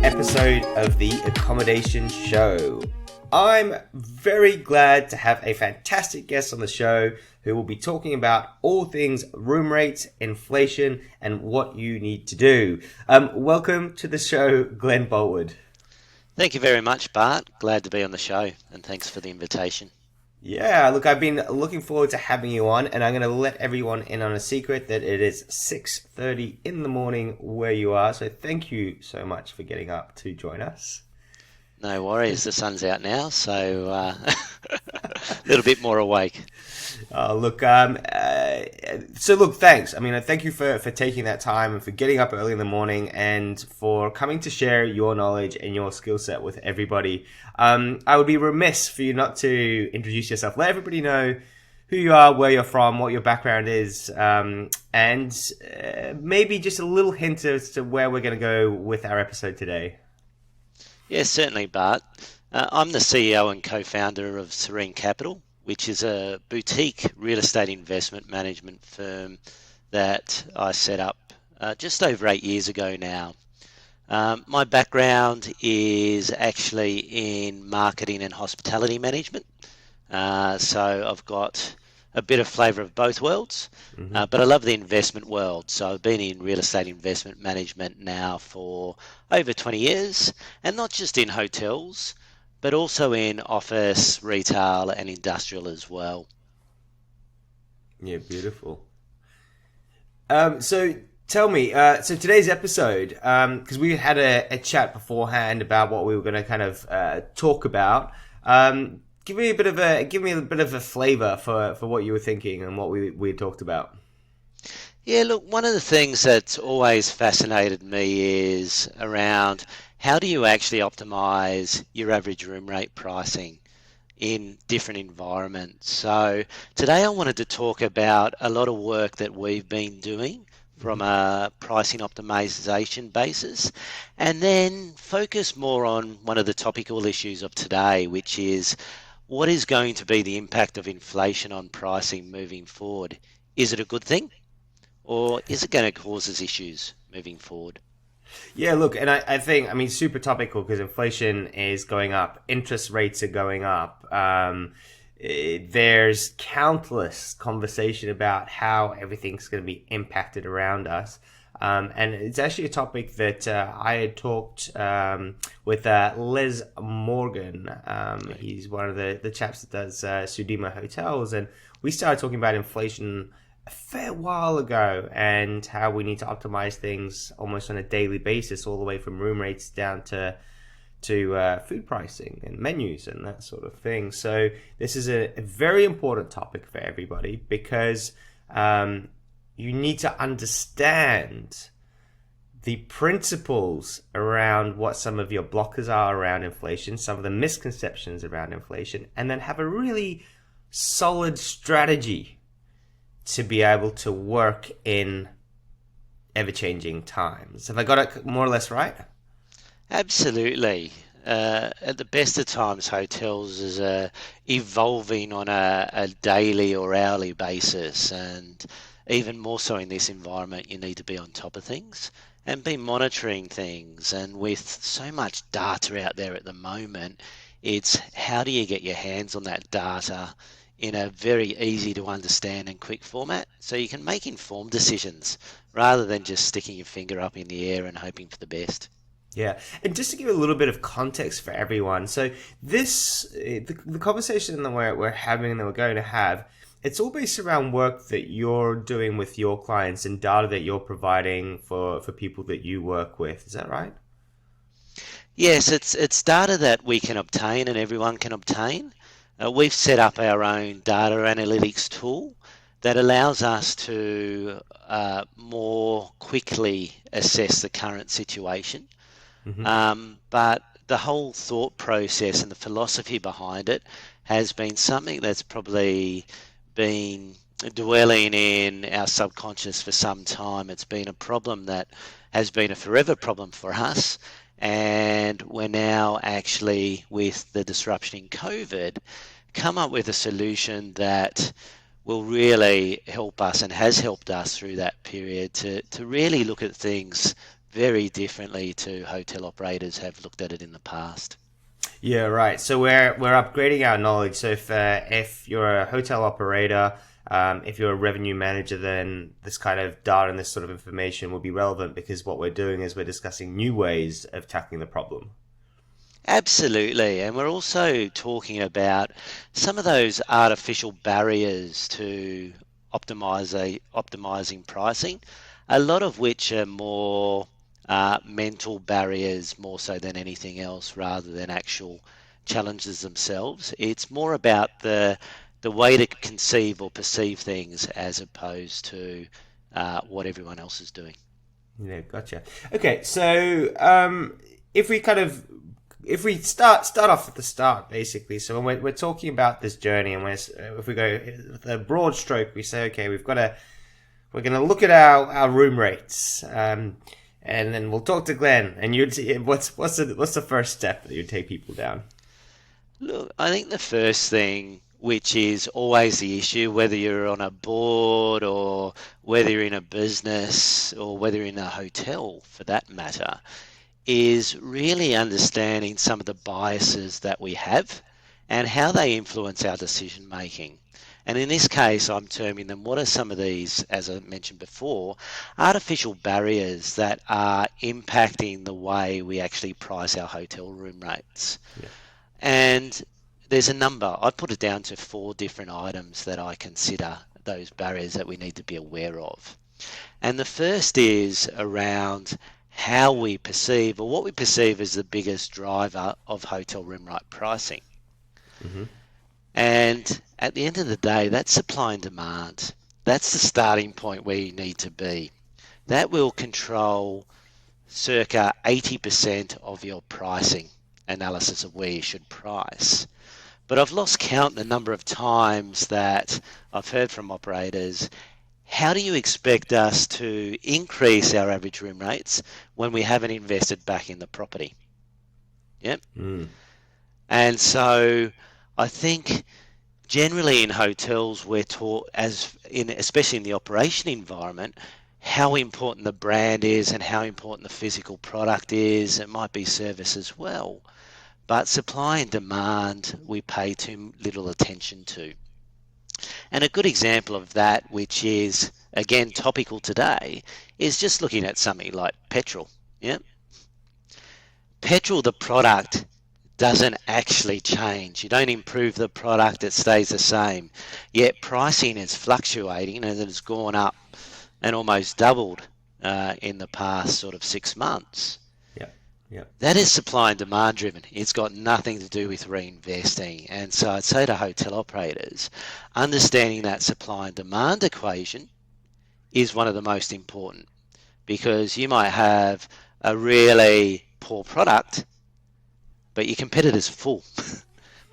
episode of the Accommodation Show. I'm very glad to have a fantastic guest on the show who will be talking about all things room rates, inflation, and what you need to do. Welcome to the show, Glen Boultwood. Thank you very much, Bart. Glad to be on the show, and thanks for the invitation. Yeah, look, I've been looking forward to having you on, and I'm going to let everyone in on a secret that it is 6:30 in the morning where you are. So thank you so much for getting up to join us. No worries, the sun's out now, so a little bit more awake. Look, thanks. I mean, thank you for taking that time and for getting up early in the morning and for coming to share your knowledge and your skill set with everybody. I would be remiss for you not to introduce yourself. Let everybody know who you are, where you're from, what your background is, and maybe just a little hint as to where we're going to go with our episode today. Yes, certainly, Bart. I'm the CEO and co-founder of Serene Capital, which is a boutique real estate investment management firm that I set up just over 8 years ago now. My background is actually in marketing and hospitality management, so I've got a bit of flavour of both worlds, but I love the investment world. So I've been in real estate investment management now for over 20 years, and not just in hotels, but also in office, retail, and industrial as well. Yeah, beautiful. So tell me, so today's episode, because we had a chat beforehand about what we were going to kind of talk about. Give me a bit of a flavor for what you were thinking and what we talked about. Yeah, look, one of the things that's always fascinated me is around how do you actually optimize your average room rate pricing in different environments. So today I wanted to talk about a lot of work that we've been doing from a pricing optimization basis, and then focus more on one of the topical issues of today, which is what is going to be the impact of inflation on pricing moving forward? Is it a good thing, or is it going to cause us issues moving forward? Yeah, look, and I think, I mean, super topical because inflation is going up, interest rates are going up. There's countless conversation about how everything's going to be impacted around us. And it's actually a topic that I had talked with Les Morgan. He's one of the chaps that does Sudima Hotels. And we started talking about inflation a fair while ago and how we need to optimize things almost on a daily basis, all the way from room rates down to food pricing and menus and that sort of thing. So this is a very important topic for everybody because you need to understand the principles around what some of your blockers are around inflation, some of the misconceptions around inflation, and then have a really solid strategy to be able to work in ever-changing times. Have I got it more or less right? Absolutely. At the best of times, hotels is evolving on a daily or hourly basis, and even more so in this environment, you need to be on top of things and be monitoring things. And with so much data out there at the moment, it's how do you get your hands on that data in a very easy to understand and quick format so you can make informed decisions rather than just sticking your finger up in the air and hoping for the best. Yeah, and just to give a little bit of context for everyone, so the conversation that we're having and that we're going to have, it's all based around work that you're doing with your clients and data that you're providing for people that you work with. Is that right? Yes, it's data that we can obtain and everyone can obtain. We've set up our own data analytics tool that allows us to more quickly assess the current situation. But the whole thought process and the philosophy behind it has been something that's probably been dwelling in our subconscious for some time. It's been a problem that has been a forever problem for us, and we're now actually, with the disruption in COVID, come up with a solution that will really help us and has helped us through that period to really look at things very differently to hotel operators have looked at it in the past. Yeah, right. So we're upgrading our knowledge. So if you're a hotel operator, if you're a revenue manager, then this kind of data and this sort of information will be relevant because what we're doing is we're discussing new ways of tackling the problem. Absolutely. And we're also talking about some of those artificial barriers to optimizing pricing, a lot of which are more mental barriers more so than anything else rather than actual challenges themselves. It's more about the way to conceive or perceive things as opposed to what everyone else is doing. Yeah, gotcha. Okay, so if we kind of if we start off at the start, basically, so when we're talking about this journey, and if we go with a broad stroke, we say, okay, we're going to look at our room rates, and then we'll talk to Glenn, and what's the first step that you take people down? Look, I think the first thing, which is always the issue, whether you're on a board or whether you're in a business or whether you're in a hotel for that matter, is really understanding some of the biases that we have and how they influence our decision making. And in this case, I'm terming them, what are some of these, as I mentioned before, artificial barriers that are impacting the way we actually price our hotel room rates? Yeah. And there's a number. I put it down to 4 different items that I consider those barriers that we need to be aware of. And the first is around how we perceive, or what we perceive as the biggest driver of hotel room rate pricing. Mm-hmm. And at the end of the day, that's supply and demand. That's the starting point where you need to be. That will control circa 80% of your pricing analysis of where you should price. But I've lost count the number of times that I've heard from operators, how do you expect us to increase our average room rates when we haven't invested back in the property? Yep. Mm. And so I think generally in hotels we're taught, especially in the operation environment, how important the brand is and how important the physical product is. It might be service as well. But supply and demand we pay too little attention to. And a good example of that, which is again topical today, is just looking at something like petrol. Yeah, petrol, the product, doesn't actually change. You don't improve the product, it stays the same. Yet pricing is fluctuating and it has gone up and almost doubled in the past sort of 6 months. Yeah. Yeah. That is supply and demand driven. It's got nothing to do with reinvesting. And so I'd say to hotel operators, understanding that supply and demand equation is one of the most important, because you might have a really poor product, but your competitors are full.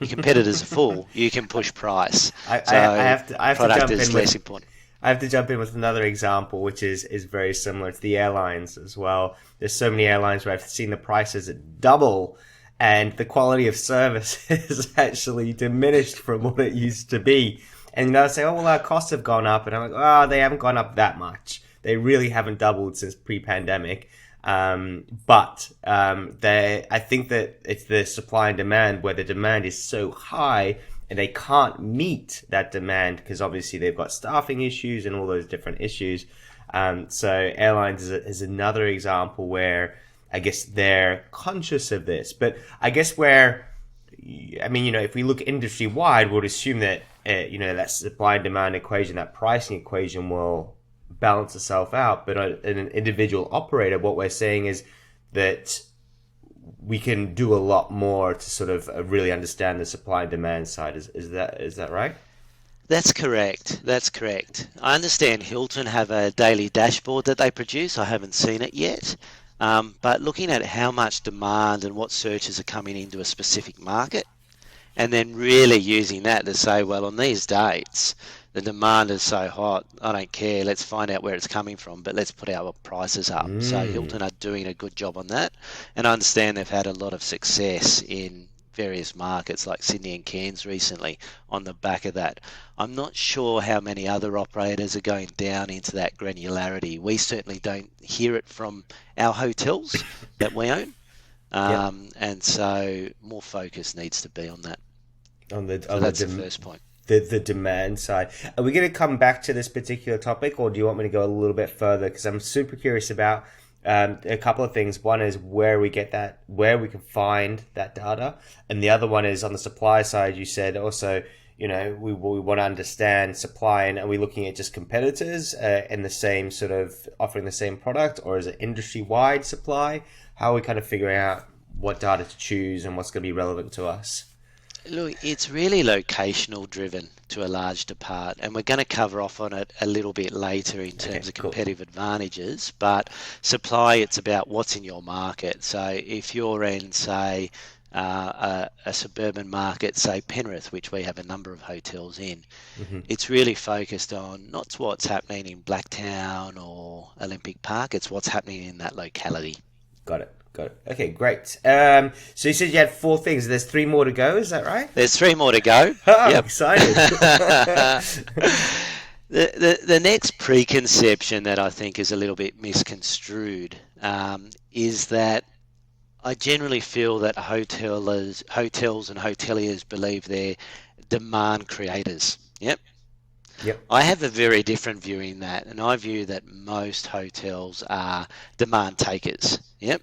Your competitors are full. You can push price. I have to product jump is in less with important. I have to jump in with another example, which is very similar to the airlines as well. There's so many airlines where I've seen the prices double, and the quality of service is actually diminished from what it used to be. And they'll say, "Oh, well, our costs have gone up," and I'm like, "Oh, they haven't gone up that much. They really haven't doubled since pre-pandemic." I think that it's the supply and demand, where the demand is so high and they can't meet that demand because obviously they've got staffing issues and all those different issues. So airlines is another example where I guess they're conscious of this. But I guess if we look industry wide, we'll assume that that supply and demand equation, that pricing equation will balance itself out. But in an individual operator, what we're saying is that we can do a lot more to sort of really understand the supply and demand side. Is that right? That's correct. That's correct. I understand Hilton have a daily dashboard that they produce. I haven't seen it yet. But looking at how much demand and what searches are coming into a specific market, and then really using that to say, well, on these dates, the demand is so hot, I don't care, let's find out where it's coming from, but let's put our prices up. So Hilton are doing a good job on that, and I understand they've had a lot of success in various markets like Sydney and Cairns recently on the back of that. I'm not sure how many other operators are going down into that granularity. We certainly don't hear it from our hotels that we own. Yep. And so more focus needs to be on that. On the So that's the first point. the demand side. Are we going to come back to this particular topic, or do you want me to go a little bit further? Because I'm super curious about a couple of things. One is where we get that, where we can find that data, and the other one is on the supply side. You said also, we want to understand supply, and are we looking at just competitors in the same sort of offering the same product, or is it industry wide supply? How are we kind of figuring out what data to choose and what's going to be relevant to us? Look, it's really locational driven to a large part, and we're going to cover off on it a little bit later in terms of Cool. competitive advantages. But supply, it's about what's in your market. So if you're in, say, a suburban market, say Penrith, which we have a number of hotels in, it's really focused on not what's happening in Blacktown or Olympic Park, it's what's happening in that locality. Got it. Okay, great. So you said you had 4 things. There's 3 more to go. Is that right? There's 3 more to go. Oh, Yep. I'm excited. The next preconception that I think is a little bit misconstrued is that I generally feel that hotels and hoteliers believe they're demand creators. Yep. Yep. I have a very different view in that, and I view that most hotels are demand takers. Yep.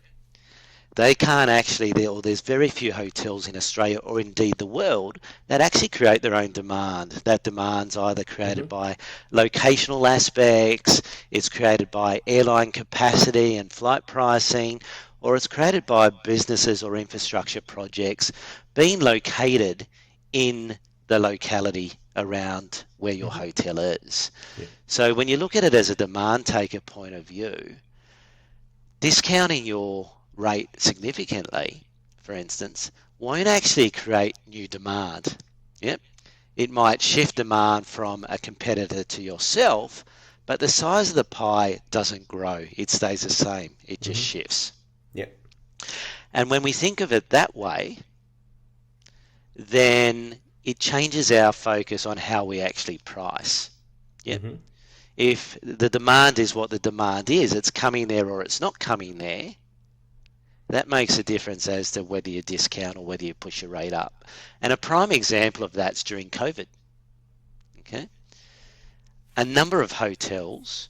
They can't actually, there's very few hotels in Australia or indeed the world that actually create their own demand. That demand's either created by locational aspects, it's created by airline capacity and flight pricing, or it's created by businesses or infrastructure projects being located in the locality around where your hotel is. Yeah. So when you look at it as a demand taker point of view, discounting your rate significantly, for instance, won't actually create new demand. Yep. It might shift demand from a competitor to yourself, but the size of the pie doesn't grow. It stays the same. It just shifts. Yep. And when we think of it that way, then it changes our focus on how we actually price. Yep. If the demand is what the demand is, it's coming there or it's not coming there, that makes a difference as to whether you discount or whether you push your rate up. And a prime example of that's during COVID. Okay, a number of hotels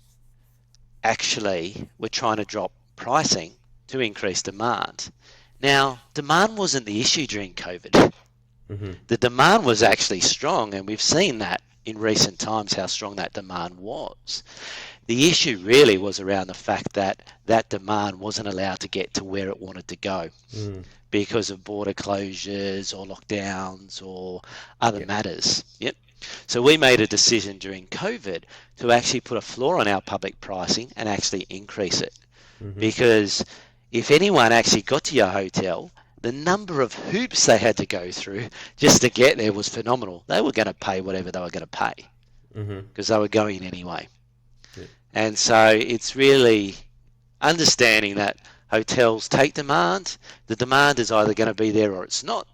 actually were trying to drop pricing to increase demand. Now, demand wasn't the issue during COVID. The demand was actually strong, and we've seen that in recent times how strong that demand was. The issue really was around the fact that that demand wasn't allowed to get to where it wanted to go because of border closures or lockdowns or other matters. Yep. So we made a decision during COVID to actually put a floor on our public pricing and actually increase it. Because if anyone actually got to your hotel, the number of hoops they had to go through just to get there was phenomenal. They were going to pay whatever they were going to pay because they were going anyway. And so it's really understanding that hotels take demand. The demand is either going to be there or it's not.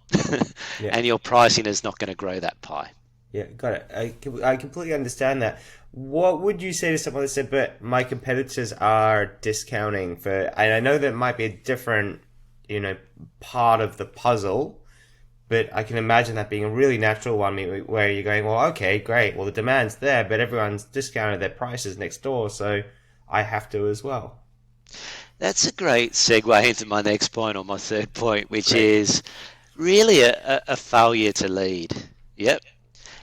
And your pricing is not going to grow that pie. Yeah, got it. I completely understand that. What would you say to someone that said, but my competitors are discounting for, and I know that might be a different, part of the puzzle, but I can imagine that being a really natural one where you're going, well, okay, great. Well, the demand's there, but everyone's discounted their prices next door, so I have to as well. That's a great segue into my next point, or my third point, which is really a failure to lead. Yep.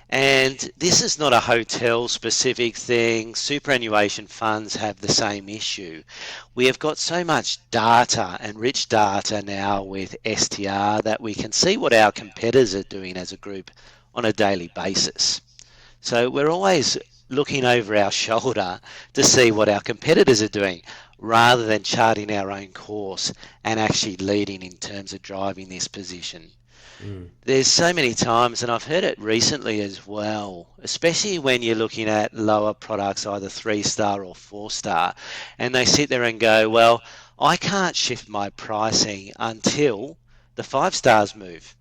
And this is not a hotel specific thing. Superannuation funds have the same issue. We have got so much data and rich data now with STR that we can see what our competitors are doing as a group on a daily basis. So we're always looking over our shoulder to see what our competitors are doing rather than charting our own course and actually leading in terms of driving this position. There's so many times, and I've heard it recently as well, especially when you're looking at lower products, either 3-star or 4-star, and they sit there and go, well, I can't shift my pricing until the 5 stars move.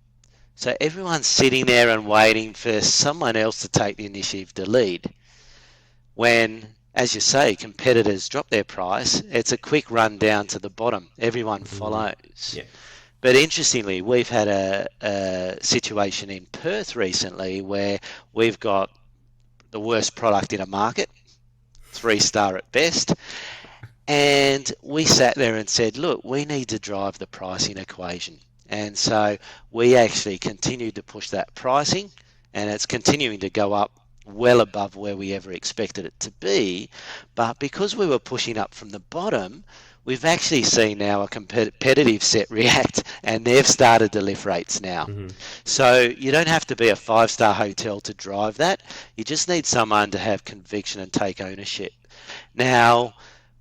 So everyone's sitting there and waiting for someone else to take the initiative to lead. When, as you say, competitors drop their price, it's a quick run down to the bottom. Everyone follows. Yeah. But interestingly, we've had a situation in Perth recently where we've got the worst product in a market, 3-star at best. And we sat there and said, look, we need to drive the pricing equation. And so we actually continued to push that pricing, and it's continuing to go up well above where we ever expected it to be. But because we were pushing up from the bottom, we've actually seen now a competitive set react, and they've started to lift rates now. So you don't have to be a 5-star hotel to drive that. You just need someone to have conviction and take ownership. Now,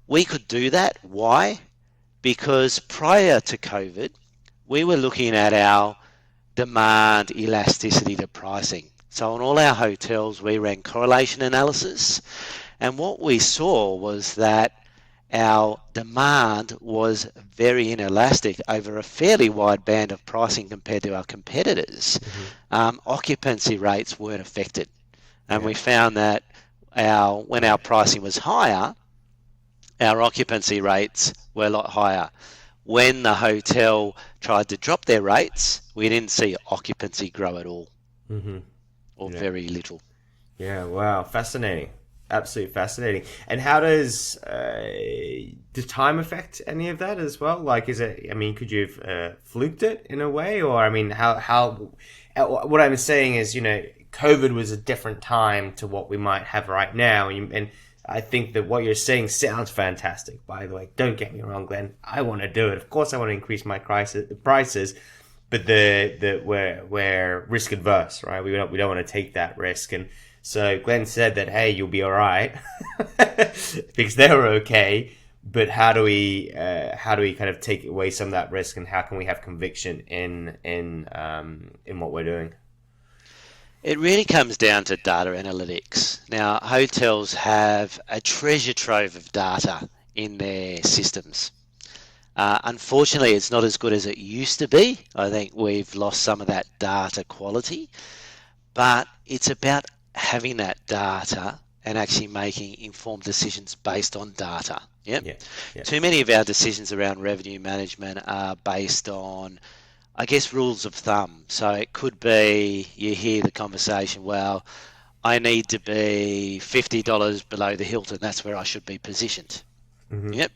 we could do that. Why? Because prior to COVID, we were looking at our demand elasticity to pricing. So on all our hotels, we ran correlation analysis. And what we saw was that our demand was very inelastic over a fairly wide band of pricing compared to our competitors. Occupancy rates weren't affected. And we found that when our pricing was higher, our occupancy rates were a lot higher. When the hotel tried to drop their rates, we didn't see occupancy grow at all, or very little. Yeah, wow, fascinating. Absolutely fascinating. And how does time affect any of that as well? Like, is it, I mean, could you have fluked it in a way? Or, I mean, how what I'm saying is, COVID was a different time to what we might have right now. And I think that what you're saying sounds fantastic, by the way. Don't get me wrong, Glenn. I want to do it. Of course, I want to increase my prices, but we're risk adverse, right? We don't want to take that risk. And so Glenn said that, hey, you'll be all right because they were okay. But how do we kind of take away some of that risk, and how can we have conviction in what we're doing? It really comes down to data analytics. Now, hotels have a treasure trove of data in their systems. Unfortunately, it's not as good as it used to be. I think we've lost some of that data quality, but it's about having that data and actually making informed decisions based on data. Yep. Yeah. Too many of our decisions around revenue management are based on, I guess, rules of thumb. So it could be you hear the conversation, well, I need to be $50 below the Hilton. That's where I should be positioned. Yep.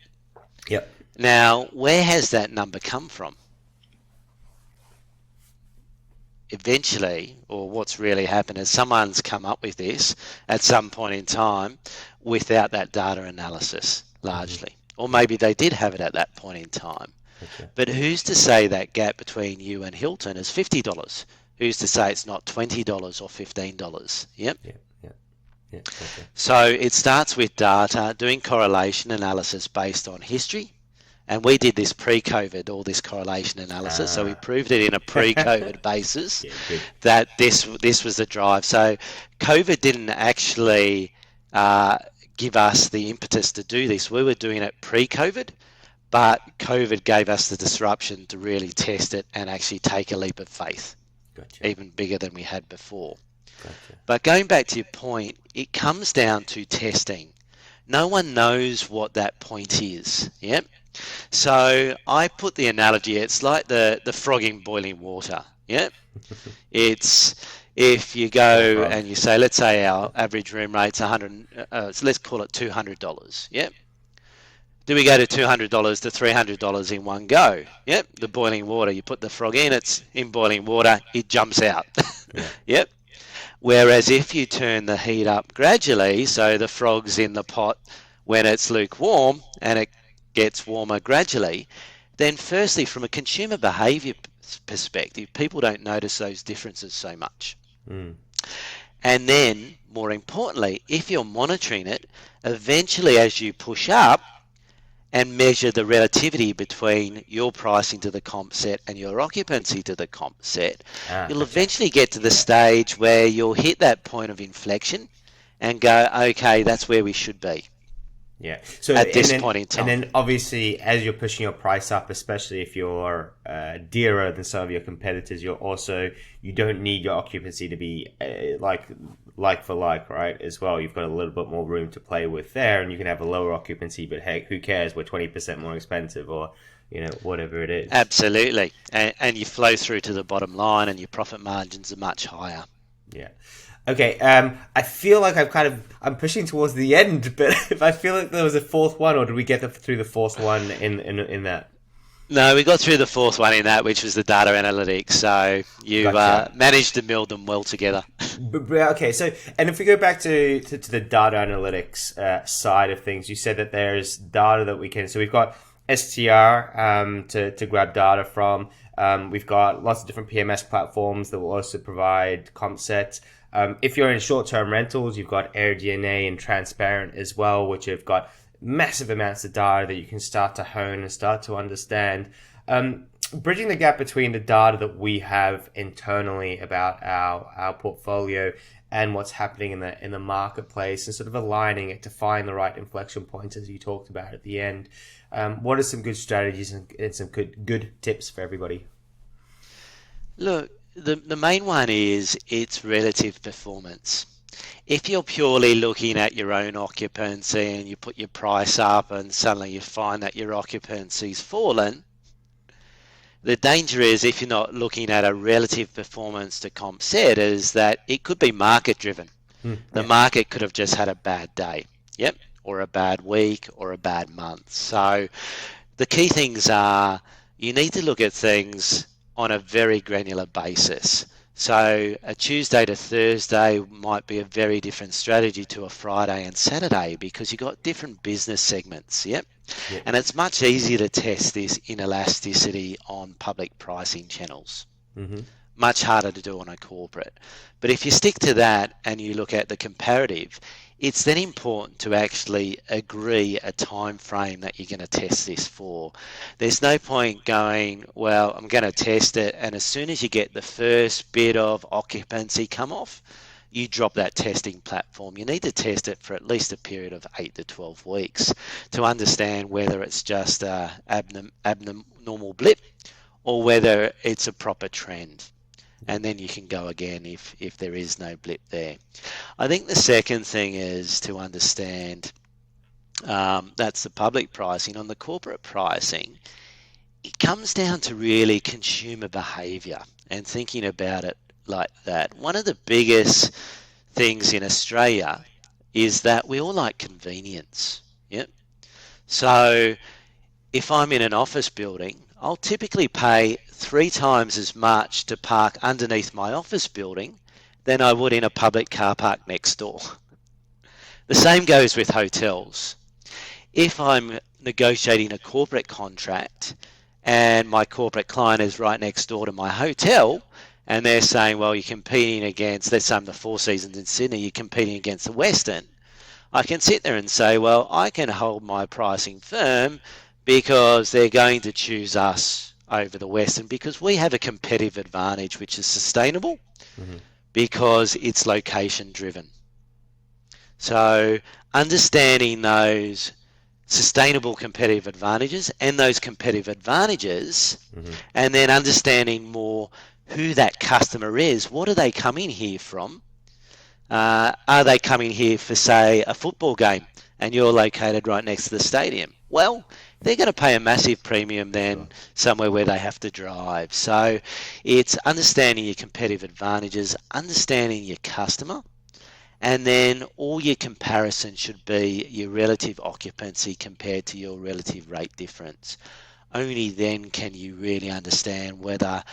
Now, where has that number come from? Eventually, or what's really happened is someone's come up with this at some point in time without that data analysis, largely. Or maybe they did have it at that point in time. Okay. But who's to say that gap between you and Hilton is $50? Who's to say it's not $20 or $15? Yep. Okay. So it starts with data, doing correlation analysis based on history. And we did this pre-COVID, all this correlation analysis. So we proved it in a pre-COVID basis that this was the drive. So COVID didn't actually give us the impetus to do this. We were doing it pre-COVID. But COVID gave us the disruption to really test it and actually take a leap of faith, even bigger than we had before. But going back to your point, it comes down to testing. No one knows what that point is. Yep. So I put the analogy, it's like the frog in boiling water. Yep. It's if you go and you say, let's say our average room rate's so let's call it $200. Yep. Do we go to $200 to $300 in one go? Yep, the boiling water. You put the frog in, it's in boiling water, it jumps out. Yep. Whereas if you turn the heat up gradually, so the frog's in the pot when it's lukewarm and it gets warmer gradually, then firstly, from a consumer behaviour perspective, people don't notice those differences so much. And then, more importantly, if you're monitoring it, eventually as you push up, and measure the relativity between your pricing to the comp set and your occupancy to the comp set, you'll eventually get to the stage where you'll hit that point of inflection and go, okay, that's where we should be. Yeah. So at this point in and time. then obviously as you're pushing your price up, especially if you're dearer than some of your competitors, you don't need your occupancy to be like for like, right? As well, you've got a little bit more room to play with there, and you can have a lower occupancy, but heck, who cares? We're 20% more expensive, or whatever it is. Absolutely. And you flow through to the bottom line, and your profit margins are much higher. Yeah. Okay. I feel like I'm pushing towards the end, but if I feel like there was a fourth one, or did we get through the fourth one in that? No, we got through the fourth one in that, which was the data analytics. So you Gotcha. managed to meld them well together. Okay, so and if we go back to the data analytics side of things, you said that there's data that we can. So we've got STR to grab data from. We've got lots of different PMS platforms that will also provide comp sets. If you're in short-term rentals, you've got AirDNA and Transparent as well, which have got massive amounts of data that you can start to hone and start to understand. Bridging the gap between the data that we have internally about our portfolio and what's happening in the marketplace, and sort of aligning it to find the right inflection points, as you talked about at the end. What are some good strategies and some good tips for everybody? Look, the main one is its relative performance. If you're purely looking at your own occupancy and you put your price up and suddenly you find that your occupancy's fallen, the danger is, if you're not looking at a relative performance to comp set, is that it could be market driven. The Yeah. market could have just had a bad day, yep, or a bad week or a bad month. So the key things are, you need to look at things on a very granular basis. So a Tuesday to Thursday might be a very different strategy to a Friday and Saturday, because you've got different business segments, yep. Yeah. And it's much easier to test this inelasticity on public pricing channels. Mm-hmm. Much harder to do on a corporate. But if you stick to that and you look at the comparative, it's then important to actually agree a time frame that you're going to test this for. There's no point going, well, I'm going to test it, and as soon as you get the first bit of occupancy come off, you drop that testing platform. You need to test it for at least a period of 8 to 12 weeks to understand whether it's just a abnormal blip or whether it's a proper trend. And then you can go again if there is no blip there. I think the second thing is to understand, that's the public pricing. On the corporate pricing, it comes down to really consumer behaviour and thinking about it like that. One of the biggest things in Australia is that we all like convenience. Yep. So if I'm in an office building, I'll typically pay 3 times as much to park underneath my office building than I would in a public car park next door. The same goes with hotels. If I'm negotiating a corporate contract and my corporate client is right next door to my hotel, and they're saying, well, you're competing against, let's say I'm the Four Seasons in Sydney, you're competing against the Westin, I can sit there and say, well, I can hold my pricing firm because they're going to choose us over the Westin because we have a competitive advantage which is sustainable, Mm-hmm. because it's location driven. So understanding those sustainable competitive advantages and those competitive advantages, Mm-hmm. and then understanding more who that customer is. What are they coming here from? Are they coming here for, say, a football game and you're located right next to the stadium? Well, they're going to pay a massive premium than somewhere where they have to drive. So it's understanding your competitive advantages, understanding your customer, and then all your comparison should be your relative occupancy compared to your relative rate difference. Only then can you really understand whether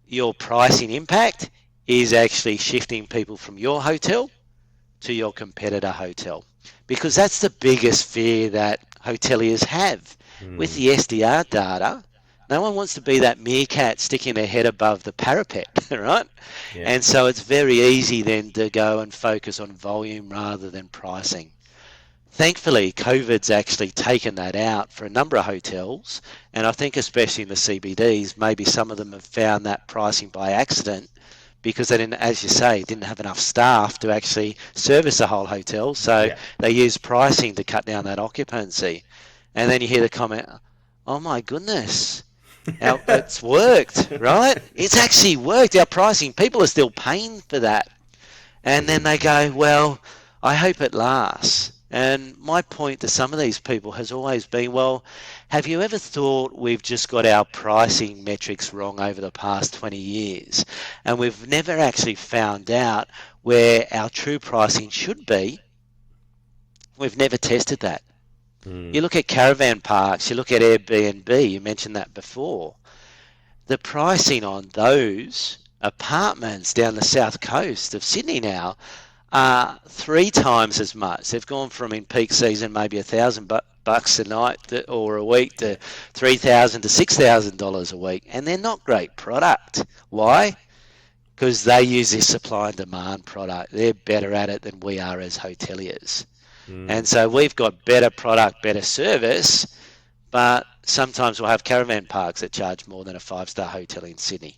your pricing impact is actually shifting people from your hotel to your competitor hotel. Because that's the biggest fear that hoteliers have. With the SDR data, no one wants to be that meerkat sticking their head above the parapet, right? Yeah. And so it's very easy then to go and focus on volume rather than pricing. Thankfully, COVID's actually taken that out for a number of hotels, and I think especially in the CBDs, maybe some of them have found that pricing by accident, because they didn't, as you say, didn't have enough staff to actually service the whole hotel. So Yeah. they used pricing to cut down that occupancy. And then you hear the comment, oh my goodness, it's worked, right? It's actually worked. Our pricing, people are still paying for that. And then they go, well, I hope it lasts. And my point to some of these people has always been, well, have you ever thought we've just got our pricing metrics wrong over the past 20 years? And we've never actually found out where our true pricing should be. We've never tested that. You look at caravan parks, you look at Airbnb, you mentioned that before. The pricing on those apartments down the south coast of Sydney now are 3 times as much. They've gone from, in peak season, maybe $1,000 a night or a week to $3,000 to $6,000 a week, and they're not great product. Why? Because they use this supply and demand product. They're better at it than we are as hoteliers. And so we've got better product, better service, but sometimes we'll have caravan parks that charge more than a 5-star hotel in Sydney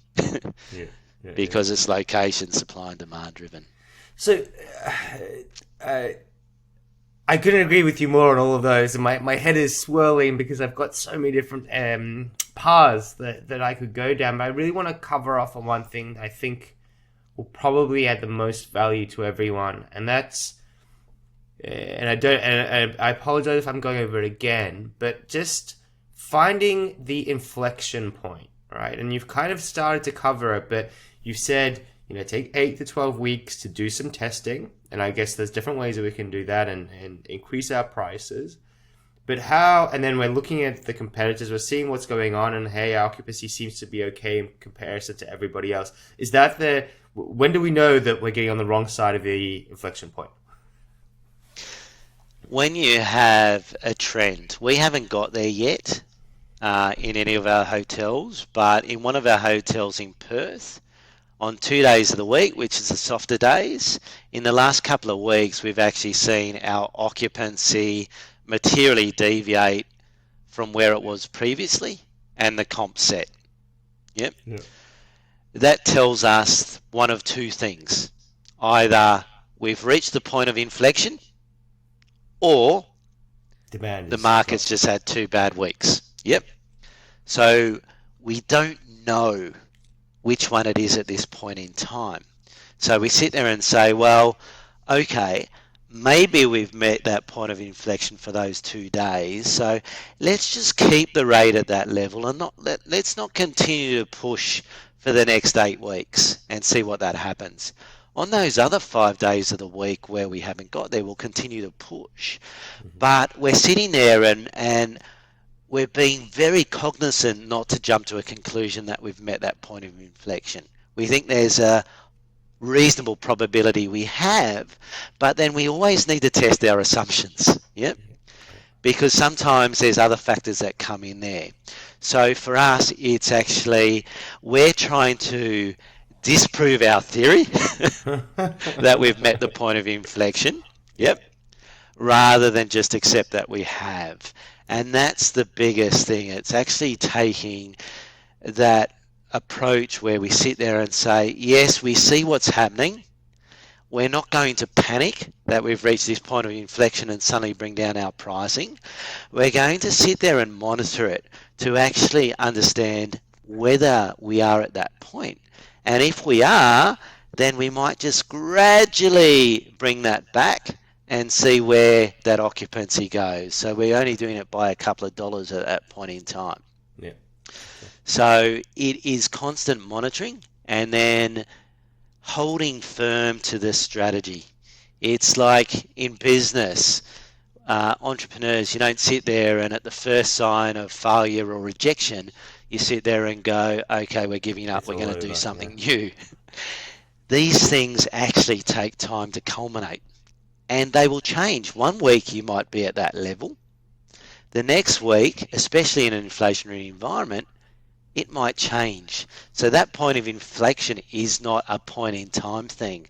because it's location, supply and demand driven. So I couldn't agree with you more on all of those, and my head is swirling because I've got so many different paths that I could go down. But I really want to cover off on one thing I think will probably add the most value to everyone, and that's, and I apologize if I'm going over it again, but just finding the inflection point, right? And you've kind of started to cover it, but you've said, take 8 to 12 weeks to do some testing. And I guess there's different ways that we can do that and increase our prices. But how, and then we're looking at the competitors, we're seeing what's going on, and hey, our occupancy seems to be okay in comparison to everybody else. Is that when do we know that we're getting on the wrong side of the inflection point? When you have a trend, we haven't got there yet in any of our hotels, but in one of our hotels in Perth, on 2 days of the week, which is the softer days, in the last couple of weeks, we've actually seen our occupancy materially deviate from where it was previously and the comp set. Yep. Yeah. That tells us one of two things. Either we've reached the point of inflection, or the market's just had 2 bad weeks. Yep. So we don't know which one it is at this point in time. So we sit there and say, well, okay, maybe we've met that point of inflection for those 2 days. So let's just keep the rate at that level and let's not continue to push for the next 8 weeks and see what that happens. On those other 5 days of the week where we haven't got there, we'll continue to push. But we're sitting there and we're being very cognizant not to jump to a conclusion that we've met that point of inflection. We think there's a reasonable probability we have, but then we always need to test our assumptions. Yep. Because sometimes there's other factors that come in there. So for us, it's actually, we're trying to disprove our theory that we've met the point of inflection, yep, rather than just accept that we have. And that's the biggest thing. It's actually taking that approach where we sit there and say, yes, we see what's happening. We're not going to panic that we've reached this point of inflection and suddenly bring down our pricing. We're going to sit there and monitor it to actually understand whether we are at that point. And if we are, then we might just gradually bring that back and see where that occupancy goes. So we're only doing it by a couple of dollars at that point in time. Yeah. So it is constant monitoring and then holding firm to this strategy. It's like in business, entrepreneurs, you don't sit there and at the first sign of failure or rejection, you sit there and go, okay, we're giving up, we're going to do something new. These things actually take time to culminate, and they will change. 1 week you might be at that level. The next week, especially in an inflationary environment, it might change. So that point of inflection is not a point in time thing.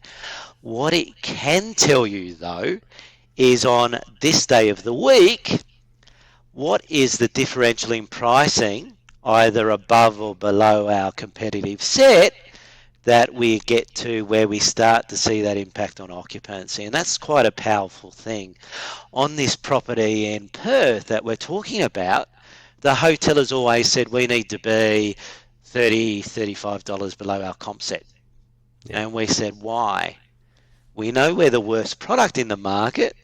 What it can tell you, though, is on this day of the week, what is the differential in pricing, either above or below our competitive set, that we get to where we start to see that impact on occupancy. And that's quite a powerful thing. On this property in Perth that we're talking about, the hotel has always said we need to be $30, $35 below our comp set. Yeah. And we said, why? We know we're the worst product in the market.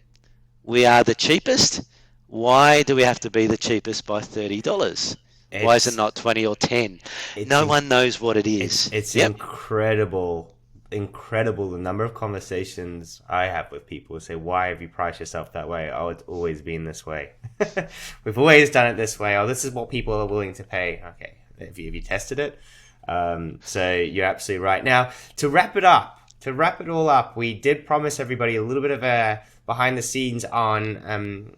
We are the cheapest. Why do we have to be the cheapest by $30? Why is it not 20 or 10? No one knows what it is. It's incredible the number of conversations I have with people who say, why have you priced yourself that way? Oh, it's always been this way. We've always done it this way. Oh, this is what people are willing to pay. Okay, have you tested it? So you're absolutely right. Now, to wrap it all up, we did promise everybody a little bit of a behind the scenes on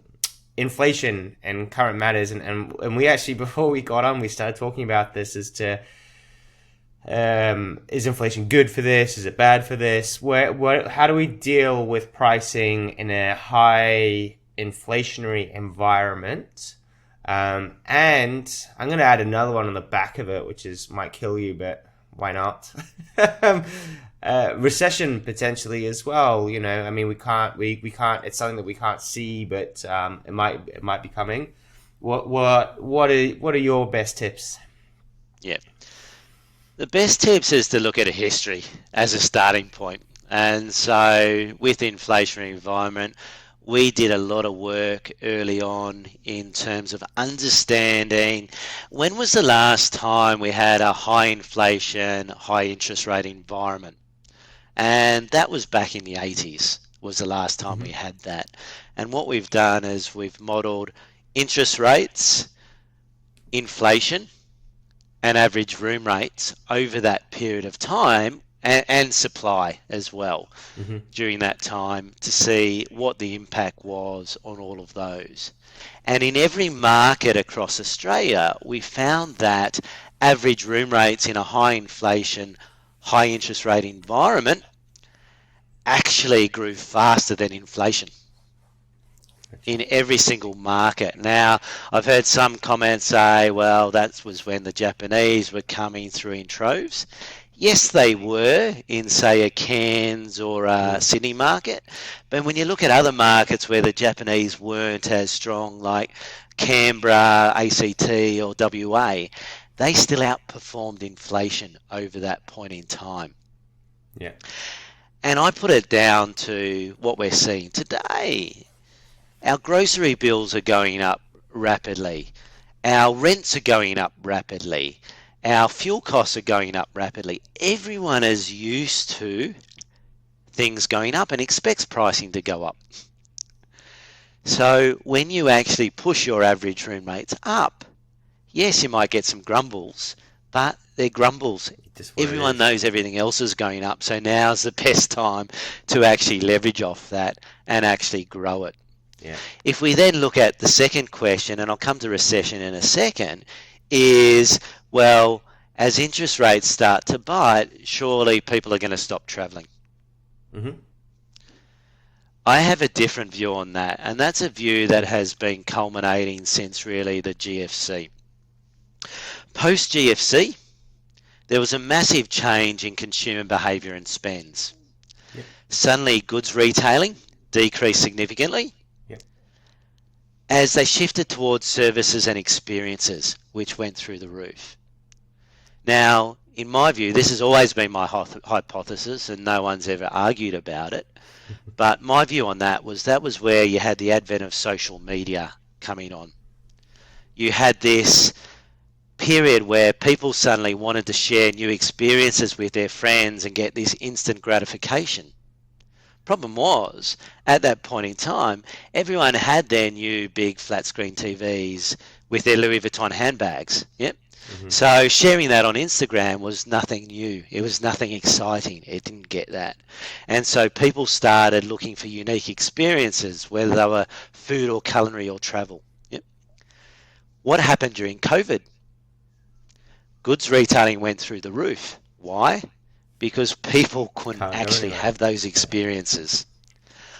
inflation and current matters, and we actually, before we got on, we started talking about this as to is inflation good for this? Is it bad for this? How do we deal with pricing in a high inflationary environment? And I'm going to add another one on the back of it, which might kill you, but why not? Recession potentially as well. You know, I mean, we can't. It's something that we can't see, but it might be coming. What are your best tips? Yeah, the best tips is to look at a history as a starting point. And so, with inflationary environment, we did a lot of work early on in terms of understanding when was the last time we had a high inflation, high interest rate environment. And that was back in the 80s was the last time we had that. And what we've done is we've modeled interest rates, inflation, and average room rates over that period of time, and supply as well during that time, to see what the impact was on all of those. And in every market across Australia, we found that average room rates in a high inflation, high interest rate environment actually grew faster than inflation in every single market. Now, I've heard some comments say, well, that was when the Japanese were coming through in troves. Yes, they were in, say, a Cairns or a Sydney market. But when you look at other markets where the Japanese weren't as strong, like Canberra, ACT or WA, they still outperformed inflation over that point in time. Yeah. And I put it down to what we're seeing today. Our grocery bills are going up rapidly. Our rents are going up rapidly. Our fuel costs are going up rapidly. Everyone is used to things going up and expects pricing to go up. So when you actually push your average room rates up, yes, you might get some grumbles, but they're grumbles. Everyone knows everything else is going up, so now's the best time to actually leverage off that and actually grow it. Yeah. If we then look at the second question, and I'll come to recession in a second, is, well, as interest rates start to bite, surely people are going to stop travelling. I have a different view on that, and that's a view that has been culminating since really the GFC. Post-GFC, there was a massive change in consumer behaviour and spends. Yep. Suddenly, goods retailing decreased significantly as they shifted towards services and experiences, which went through the roof. Now, in my view, this has always been my hypothesis, and no one's ever argued about it, but my view on that was where you had the advent of social media coming on. You had this period where people suddenly wanted to share new experiences with their friends and get this instant gratification. Problem was, at that point in time, everyone had their new big flat screen TVs with their Louis Vuitton handbags. Yep. So sharing that on Instagram was nothing new. It was nothing exciting. It didn't get that. And so people started looking for unique experiences, whether they were food or culinary or travel. Yep. What happened during COVID? Goods retailing went through the roof. Why? Because people couldn't actually have those experiences.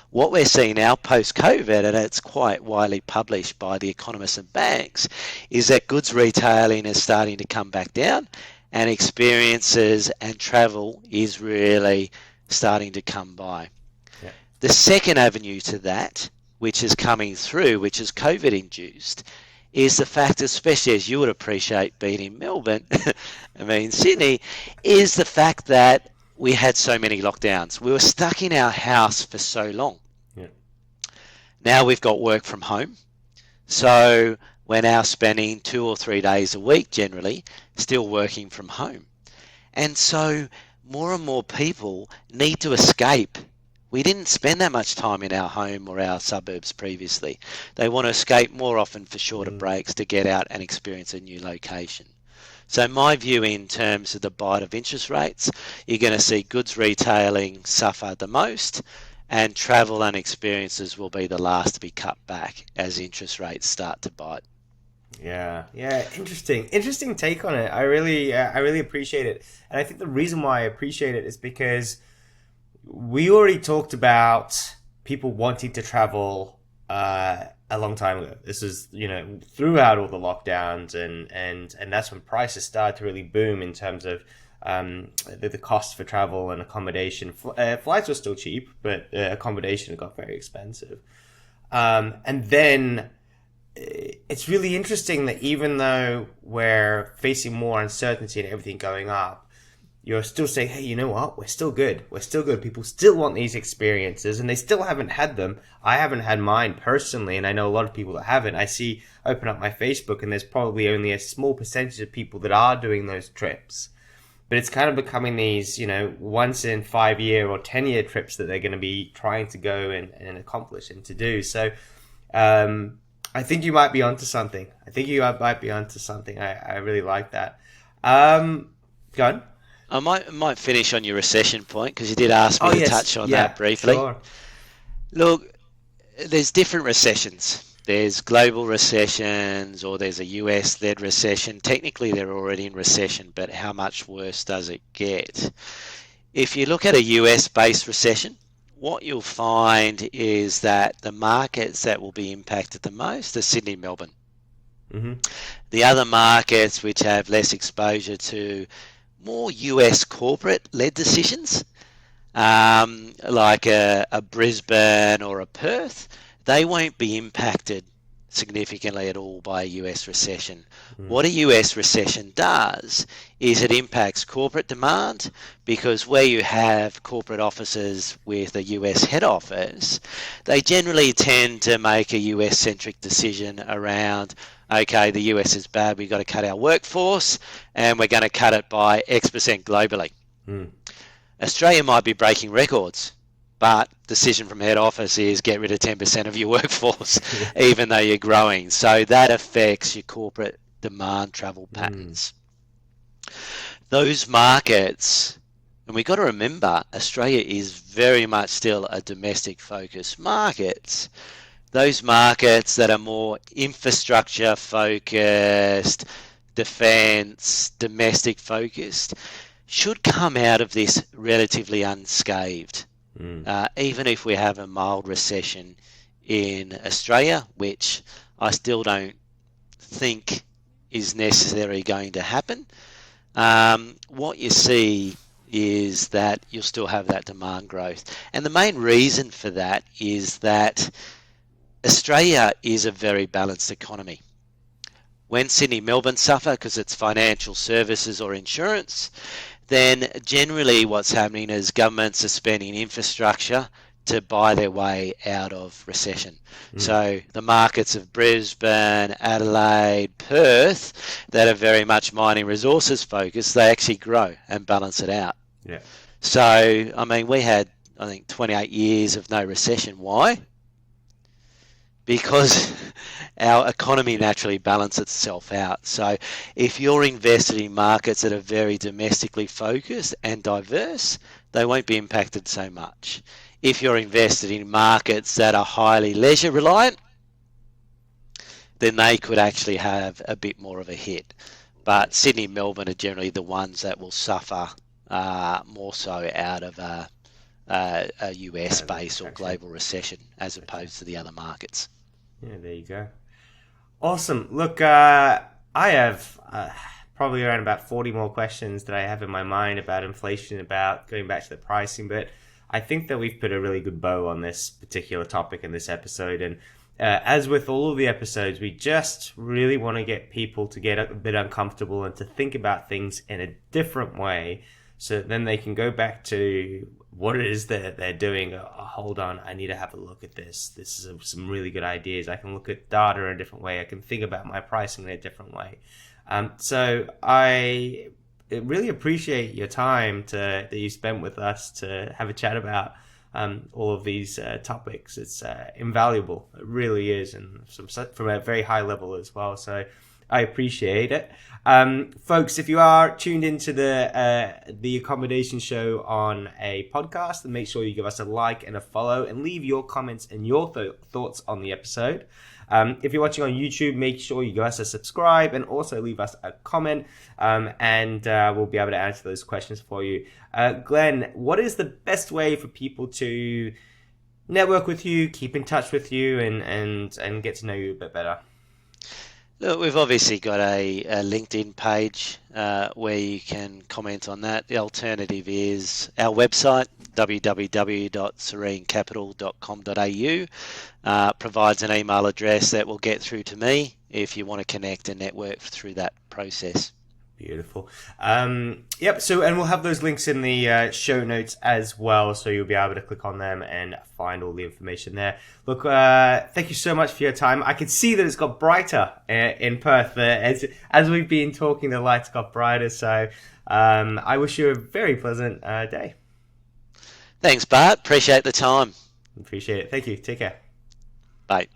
What we're seeing now post-COVID, and it's quite widely published by the economists and banks, is that goods retailing is starting to come back down and experiences and travel is really starting to come by. Yeah. The second avenue to that, which is coming through, which is COVID induced, is the fact, especially as you would appreciate being in Melbourne, I mean Sydney, is the fact that we had so many lockdowns. We were stuck in our house for so long. Yeah. Now we've got work from home. So we're now spending 2 or 3 days a week generally still working from home. And so more and more people need to escape. We didn't spend that much time in our home or our suburbs previously. They want to escape more often for shorter breaks to get out and experience a new location. So my view in terms of the bite of interest rates, you're going to see goods retailing suffer the most, and travel and experiences will be the last to be cut back as interest rates start to bite. Yeah, interesting take on it. I really appreciate it, and I think the reason why I appreciate it is because we already talked about people wanting to travel a long time ago. This is, throughout all the lockdowns, and that's when prices started to really boom in terms of the costs for travel and accommodation. Flights were still cheap, but accommodation got very expensive. And then it's really interesting that even though we're facing more uncertainty and everything going up, you're still saying, hey, you know what? We're still good. We're still good. People still want these experiences, and they still haven't had them. I haven't had mine personally, and I know a lot of people that haven't. Open up my Facebook, and there's probably only a small percentage of people that are doing those trips. But it's kind of becoming these, once in 5-year or 10-year trips that they're going to be trying to go and accomplish and to do. So I think you might be onto something. I really like that. Go on. I might finish on your recession point, because you did ask me to touch on that briefly. Sure. Look, there's different recessions. There's global recessions, or there's a US-led recession. Technically, they're already in recession, but how much worse does it get? If you look at a US-based recession, what you'll find is that the markets that will be impacted the most are Sydney and Melbourne. Mm-hmm. The other markets which have less exposure to more US corporate-led decisions, like a Brisbane or a Perth, they won't be impacted significantly at all by a US recession. What a US recession does is it impacts corporate demand, because where you have corporate offices with a US head office, they generally tend to make a US-centric decision around, okay, the US is bad, we've got to cut our workforce, and we're going to cut it by X% globally. Australia might be breaking records, but decision from head office is get rid of 10% of your workforce, even though you're growing. So that affects your corporate demand travel patterns. Those markets, and we've got to remember, Australia is very much still a domestic focused market. Those markets that are more infrastructure focused, defence, domestic focused, should come out of this relatively unscathed. Even if we have a mild recession in Australia, which I still don't think is necessarily going to happen, what you see is that you'll still have that demand growth. And the main reason for that is that Australia is a very balanced economy. When Sydney, Melbourne suffer because it's financial services or insurance, then generally what's happening is governments are spending infrastructure to buy their way out of recession. So the markets of Brisbane, Adelaide, Perth, that are very much mining resources focused, they actually grow and balance it out. Yeah. So, I mean, we had, I think, 28 years of no recession. Why? Because our economy naturally balances itself out. So if you're invested in markets that are very domestically focused and diverse, they won't be impacted so much. If you're invested in markets that are highly leisure reliant, then they could actually have a bit more of a hit. But Sydney and Melbourne are generally the ones that will suffer more so out of a US base or global recession as opposed to the other markets. Yeah, there you go. Awesome. Look, I have probably around about 40 more questions that I have in my mind about inflation, about going back to the pricing, but I think that we've put a really good bow on this particular topic in this episode. And as with all of the episodes, we just really want to get people to get a bit uncomfortable and to think about things in a different way, so that then they can go back to what it is that they're doing. Oh, hold on, I need to have a look at this. This is some really good ideas. I can look at data in a different way. I can think about my pricing in a different way. So I really appreciate your time that you spent with us to have a chat about all of these topics. It's invaluable. It really is, and from a very high level as well. So I appreciate it. Folks, if you are tuned into the Accommodation Show on a podcast, then make sure you give us a like and a follow and leave your comments and your thoughts on the episode. If you're watching on YouTube, make sure you give us a subscribe and also leave us a comment, and we'll be able to answer those questions for you. Glen, what is the best way for people to network with you, keep in touch with you, and get to know you a bit better? Look, we've obviously got a LinkedIn page where you can comment on that. The alternative is our website, www.serenecapital.com.au, provides an email address that will get through to me if you want to connect and network through that process. Beautiful. Yep. So, and we'll have those links in the show notes as well, so you'll be able to click on them and find all the information there. Look, thank you so much for your time. I can see that it's got brighter in Perth. As we've been talking, the lights got brighter. So, I wish you a very pleasant day. Thanks, Bart. Appreciate the time. Appreciate it. Thank you. Take care. Bye.